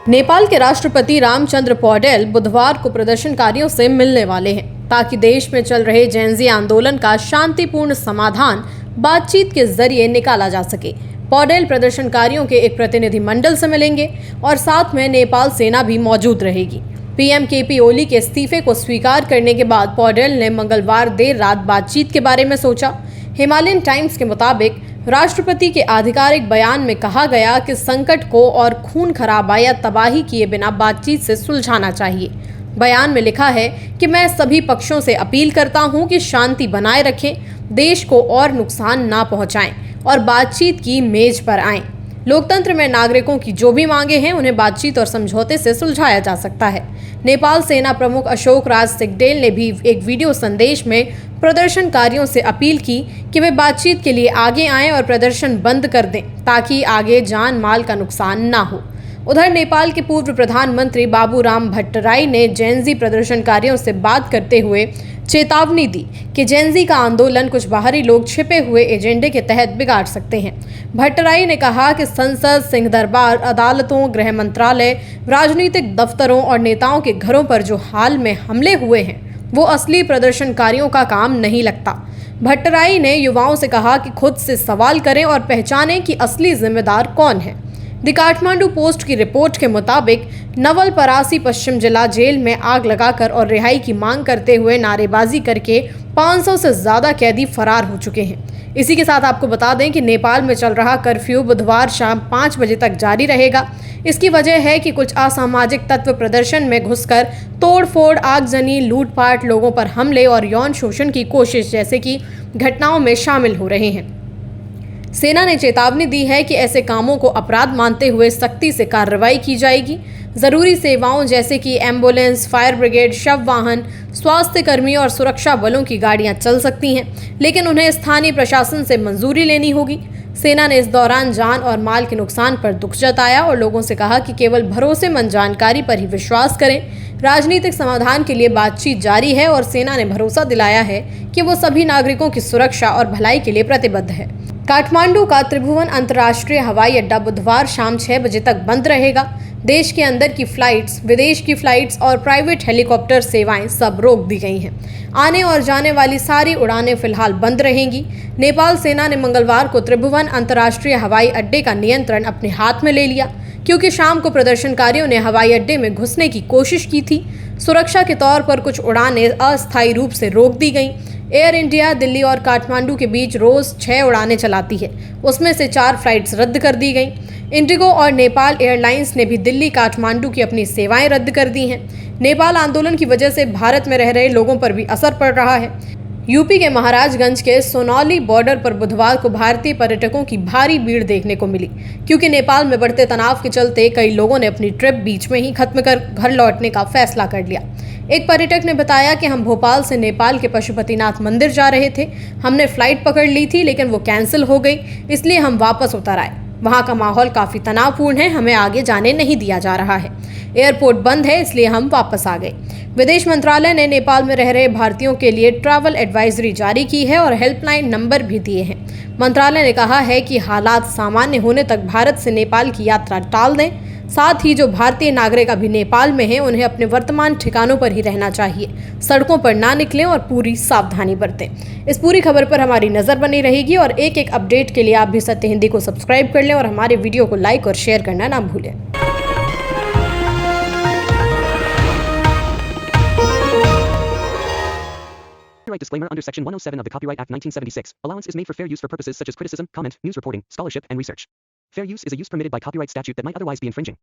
नेपाल के राष्ट्रपति रामचंद्र पौडेल बुधवार को प्रदर्शनकारियों से मिलने वाले हैं ताकि देश में चल रहे जेनजी आंदोलन का शांतिपूर्ण समाधान बातचीत के जरिए निकाला जा सके। पौडेल प्रदर्शनकारियों के एक प्रतिनिधिमंडल से मिलेंगे और साथ में नेपाल सेना भी मौजूद रहेगी। पीएम केपी ओली के इस्तीफे को स्वीकार करने के बाद पौडेल ने मंगलवार देर रात बातचीत के बारे में सोचा। हिमालयन टाइम्स के मुताबिक राष्ट्रपति के आधिकारिक बयान में कहा गया कि संकट को और खून खराबा या तबाही किए बिना बातचीत से सुलझाना चाहिए। बयान में लिखा है कि मैं सभी पक्षों से अपील करता हूं कि शांति बनाए रखें, देश को और नुकसान ना पहुंचाएं और बातचीत की मेज पर आएं। लोकतंत्र में नागरिकों की जो भी मांगे हैं उन्हें बातचीत और समझौते से सुलझाया जा सकता है। नेपाल सेना प्रमुख अशोक राज सिंहदेल ने भी एक वीडियो संदेश में प्रदर्शनकारियों से अपील की कि वे बातचीत के लिए आगे आएं और प्रदर्शन बंद कर दें ताकि आगे जान माल का नुकसान ना हो। उधर नेपाल के पूर्व प्रधानमंत्री बाबूराम भट्टराई ने जेनजी प्रदर्शनकारियों से बात करते हुए चेतावनी दी कि जेनजी का आंदोलन कुछ बाहरी लोग छिपे हुए एजेंडे के तहत बिगाड़ सकते हैं। भट्टराई ने कहा कि संसद, सिंह दरबार, अदालतों, गृह मंत्रालय, राजनीतिक दफ्तरों और नेताओं के घरों पर जो हाल में हमले हुए हैं वो असली प्रदर्शनकारियों का काम नहीं लगता। भट्टराई ने युवाओं से कहा कि खुद से सवाल करें और पहचानें कि असली जिम्मेदार कौन है। द काठमांडू पोस्ट की रिपोर्ट के मुताबिक नवलपरासी पश्चिम जिला जेल में आग लगाकर और रिहाई की मांग करते हुए नारेबाजी करके 500 से ज्यादा कैदी फरार हो चुके हैं। इसी के साथ आपको बता दें कि नेपाल में चल रहा कर्फ्यू बुधवार शाम 5 बजे तक जारी रहेगा। इसकी वजह है कि कुछ असामाजिक तत्व प्रदर्शन में घुसकर तोड़फोड़, आगजनी, लूटपाट, लोगों पर हमले और यौन शोषण की कोशिश जैसे कि घटनाओं में शामिल हो रहे हैं। सेना ने चेतावनी दी है कि ऐसे कामों को अपराध मानते हुए सख्ती से कार्रवाई की जाएगी। जरूरी सेवाओं जैसे कि एम्बुलेंस, फायर ब्रिगेड, शव वाहन, स्वास्थ्य कर्मी और सुरक्षा बलों की गाड़ियां चल सकती हैं, लेकिन उन्हें स्थानीय प्रशासन से मंजूरी लेनी होगी। सेना ने इस दौरान जान और माल के नुकसान पर दुख जताया और लोगों से कहा कि केवल भरोसेमंद जानकारी पर ही विश्वास करें। राजनीतिक समाधान के लिए बातचीत जारी है और सेना ने भरोसा दिलाया है कि वो सभी नागरिकों की सुरक्षा और भलाई के लिए प्रतिबद्ध है। काठमांडू का त्रिभुवन अंतर्राष्ट्रीय हवाई अड्डा बुधवार शाम 6 बजे तक बंद रहेगा। देश के अंदर की फ्लाइट्स, विदेश की फ्लाइट्स और प्राइवेट हेलीकॉप्टर सेवाएं सब रोक दी गई हैं। आने और जाने वाली सारी उड़ानें फिलहाल बंद रहेंगी। नेपाल सेना ने मंगलवार को त्रिभुवन अंतर्राष्ट्रीय हवाई अड्डे का नियंत्रण अपने हाथ में ले लिया क्योंकि शाम को प्रदर्शनकारियों ने हवाई अड्डे में घुसने की कोशिश की थी। सुरक्षा के तौर पर कुछ उड़ानें अस्थायी रूप से रोक दी गईं। एयर इंडिया दिल्ली और काठमांडू के बीच रोज 6 उड़ानें चलाती है, उसमें से 4 फ्लाइट्स रद्द कर दी गईं। इंडिगो और नेपाल एयरलाइंस ने भी दिल्ली काठमांडू की अपनी सेवाएं रद्द कर दी हैं। नेपाल आंदोलन की वजह से भारत में रह रहे लोगों पर भी असर पड़ रहा है। यूपी के महाराजगंज के सोनौली बॉर्डर पर बुधवार को भारतीय पर्यटकों की भारी भीड़ देखने को मिली क्योंकि नेपाल में बढ़ते तनाव के चलते कई लोगों ने अपनी ट्रिप बीच में ही खत्म कर घर लौटने का फैसला कर लिया। एक पर्यटक ने बताया कि हम भोपाल से नेपाल के पशुपतिनाथ मंदिर जा रहे थे। हमने फ्लाइट पकड़ ली थी लेकिन वो कैंसिल हो गई, इसलिए हम वापस उतर आए। वहाँ का माहौल काफ़ी तनावपूर्ण है, हमें आगे जाने नहीं दिया जा रहा है। एयरपोर्ट बंद है, इसलिए हम वापस आ गए। विदेश मंत्रालय ने नेपाल में रह रहे भारतीयों के लिए ट्रैवल एडवाइजरी जारी की है और हेल्पलाइन नंबर भी दिए हैं। मंत्रालय ने कहा है कि हालात सामान्य होने तक भारत से नेपाल की यात्रा टाल दें। साथ ही जो भारतीय नागरिक अभी नेपाल में हैं उन्हें अपने वर्तमान ठिकानों पर ही रहना चाहिए, सड़कों पर ना निकलें और पूरी सावधानी बरतें। इस पूरी खबर पर हमारी नज़र बनी रहेगी और एक एक अपडेट के लिए आप भी सत्य हिंदी को सब्सक्राइब कर लें और हमारे वीडियो को लाइक और शेयर करना ना भूलें। Copyright disclaimer under Section 107 of the Copyright Act 1976. Allowance is made for fair use for purposes such as criticism, comment, news reporting, scholarship, and research. Fair use is a use permitted by copyright statute that might otherwise be infringing.